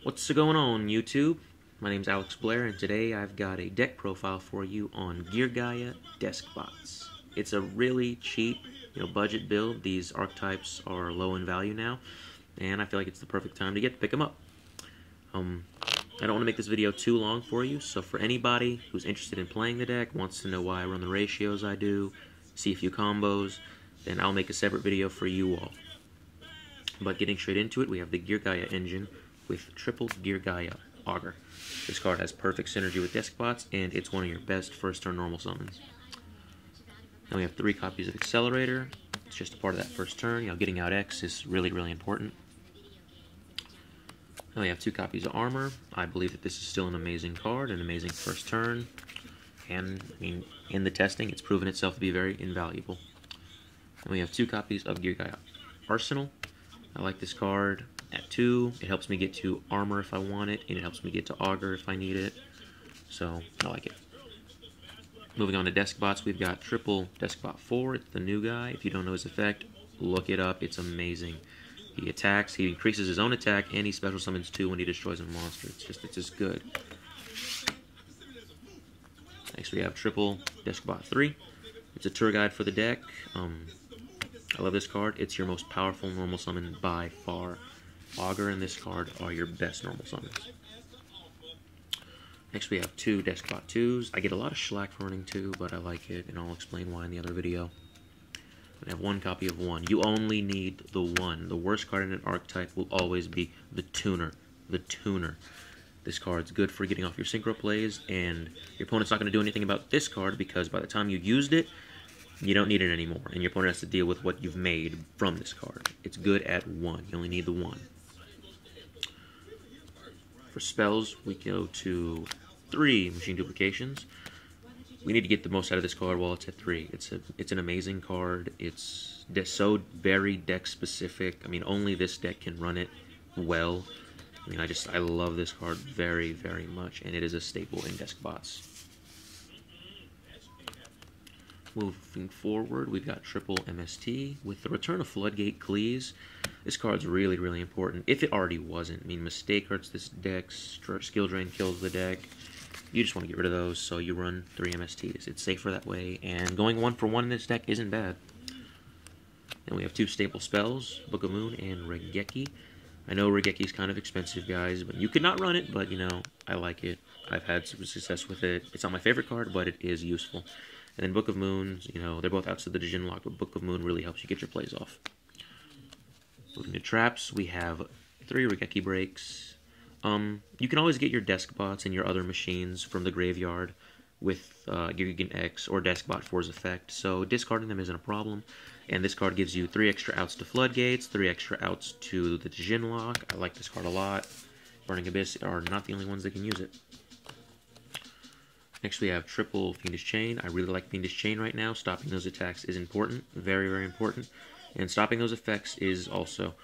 What's going on, YouTube? My name's Alex Blair, and today I've got a deck profile for you on geargia deskbots. It's a really cheap, budget build. These archetypes are low in value now, and I feel like it's the perfect time to pick them up. I don't want to make this video too long for you, so for anybody who's interested in playing the deck, wants to know why I run the ratios I do, see a few combos, then I'll make a separate video for you all. But getting straight into it, we have the Geargia engine with triple Geargia Augur. This card has perfect synergy with deskbots, and it's one of your best first turn normal summons. Then we have 3 copies of Accelerator. It's just a part of that first turn. Getting out X is really, really important. Then we have 2 copies of Armor. I believe that this is still an amazing card, an amazing first turn. And, in the testing, it's proven itself to be very invaluable. Then we have 2 copies of Geargia Arsenal. I like this card. At 2, it helps me get to Armor if I want it, and it helps me get to Augur if I need it. So, I like it. Moving on to Deskbots, we've got triple Deskbot 4. It's the new guy. If you don't know his effect, look it up. It's amazing. He attacks, he increases his own attack, and he special summons 2 when he destroys a monster. It's just good. Next we have triple Deskbot 3. It's a tour guide for the deck. I love this card. It's your most powerful normal summon by far. Augur and this card are your best normal summons. Next we have 2 Deskbot 2s. I get a lot of shellac for running 2, but I like it, and I'll explain why in the other video. We have 1 copy of 1. You only need the 1. The worst card in an archetype will always be the Tuner. The Tuner. This card's good for getting off your synchro plays, and your opponent's not going to do anything about this card because by the time you used it, you don't need it anymore, and your opponent has to deal with what you've made from this card. It's good at 1. You only need the 1. For spells, we go to 3 Machine Duplications. We need to get the most out of this card while it's at 3. It's an amazing card. It's so very deck specific. Only this deck can run it well. I love this card very, very much, and it is a staple in Deskbots. Moving forward, we've got triple MST with the return of Floodgate Cleese. This card's really, really important, if it already wasn't. Mistake hurts this deck, Skill Drain kills the deck. You just want to get rid of those, so you run 3 MSTs. It's safer that way, and going 1 for 1 in this deck isn't bad. And we have 2 staple spells, Book of Moon and Regeki. I know Regeki's kind of expensive, guys, but you could not run it, but, I like it. I've had some success with it. It's not my favorite card, but it is useful. And then Book of Moon, they're both outside the djinn lock, but Book of Moon really helps you get your plays off. Moving to traps, we have 3 Regeki breaks. You can always get your Deskbots and your other machines from the graveyard with Yugioh X or Deskbot 4's effect, so discarding them isn't a problem. And this card gives you 3 extra outs to Floodgates, 3 extra outs to the djinn lock. I like this card a lot. Burning Abyss are not the only ones that can use it. Next we have triple Fiendish Chain. I really like Fiendish Chain right now. Stopping those attacks is important. Very, very important. And stopping those effects is also.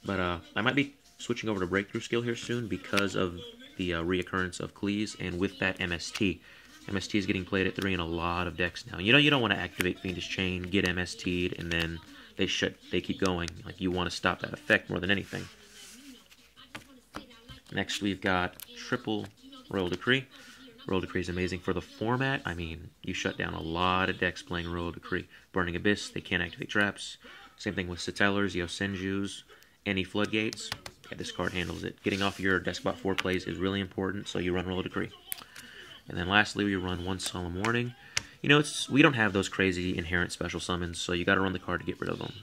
But I might be switching over to Breakthrough Skill here soon because of the reoccurrence of Cleese and with that MST. MST is getting played at 3 in a lot of decks now. You don't want to activate Fiendish Chain, get MST'd, and then they keep going. You want to stop that effect more than anything. Next we've got triple Royal Decree. Royal Decree is amazing for the format. You shut down a lot of decks playing Royal Decree. Burning Abyss, they can't activate traps. Same thing with Satellars, Senjus, any Floodgates. Yeah, this card handles it. Getting off your Deskbot 4 plays is really important, so you run Royal Decree. And then lastly, we run 1 Solemn Warning. We don't have those crazy inherent special summons, so you got to run the card to get rid of them.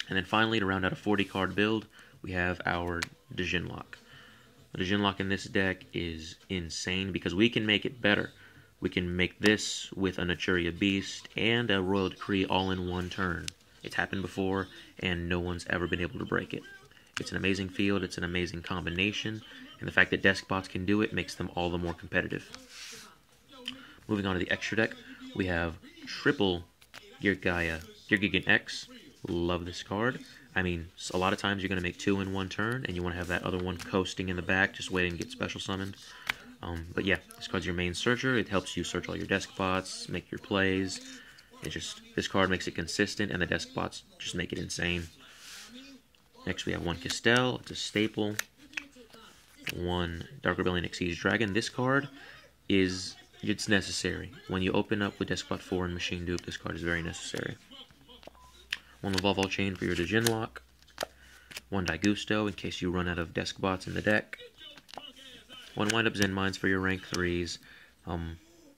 And then finally, to round out a 40-card build, we have our djinn lock. The djinn lock in this deck is insane because we can make it better. We can make this with a Naturia Beast and a Royal Decree all in 1 turn. It's happened before, and no one's ever been able to break it. It's an amazing field, it's an amazing combination, and the fact that Deskbots can do it makes them all the more competitive. Moving on to the extra deck, we have triple Yugioh X. Love this card. A lot of times you're going to make 2 in 1 turn, and you want to have that other one coasting in the back, just waiting to get special summoned. But yeah, this card's your main searcher. It helps you search all your Deskbots, make your plays. This card makes it consistent, and the Deskbots just make it insane. Next we have one Castel, it's a staple. One Dark Rebellion Exceeds Dragon. This card it's necessary. When you open up with Deskbot 4 and Machine Dupe, this card is very necessary. One Evolve All Chain for your djinn lock. One Daigusto in case you run out of Deskbots in the deck. One Wind Up Zen Mines for your rank 3s. Not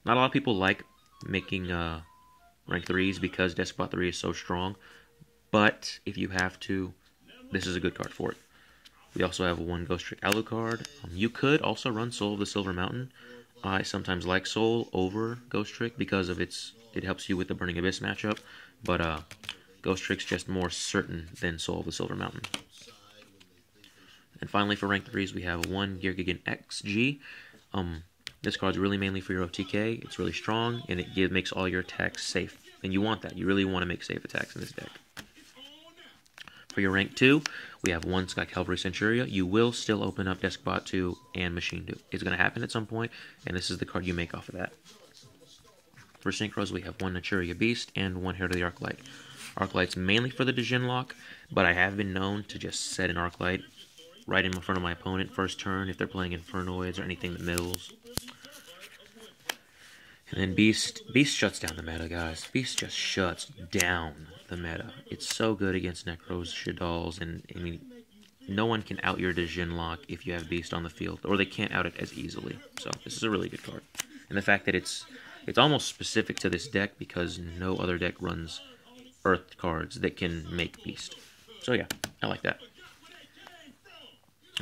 a lot of people like making rank 3s because Deskbot 3 is so strong, but if you have to, this is a good card for it. We also have one Ghost Trick Alucard. You could also run Soul of the Silver Mountain. I sometimes like Soul over Ghost Trick because of it helps you with the Burning Abyss matchup, but Ghost Trick's just more certain than Soul of the Silver Mountain. And finally, for rank 3s, we have one Geargia XG. This card's really mainly for your OTK. It's really strong, and it makes all your attacks safe. And you want that. You really want to make safe attacks in this deck. For your rank 2, we have one Sky Cavalry Centuria. You will still open up Deskbot 2 and Machine Dupe. It's going to happen at some point, and this is the card you make off of that. For Synchros, we have one Naturia Beast and one Herald of the Arclight. Arclight's mainly for the djinn lock, but I have been known to just set an Arclight right in front of my opponent first turn if they're playing Infernoids or anything that mills. And then Beast shuts down the meta, guys. Beast just shuts down the meta. It's so good against Necros, Shaddolls, and I mean, no one can out your djinn lock if you have Beast on the field, or they can't out it as easily. So this is a really good card. And the fact that it's almost specific to this deck because no other deck runs Earth cards that can make Beast. So yeah, I like that.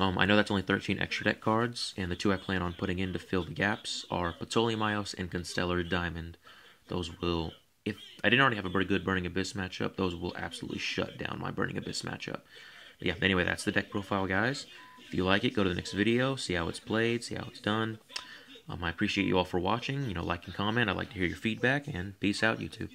I know that's only 13 extra deck cards, and the two I plan on putting in to fill the gaps are Ptolemios and Constellar Diamond. Those will, if I didn't already have a pretty good Burning Abyss matchup, those will absolutely shut down my Burning Abyss matchup. But yeah, anyway, that's the deck profile, guys. If you like it, go to the next video, see how it's played, see how it's done. I appreciate you all for watching. Like and comment. I'd like to hear your feedback, and peace out, YouTube.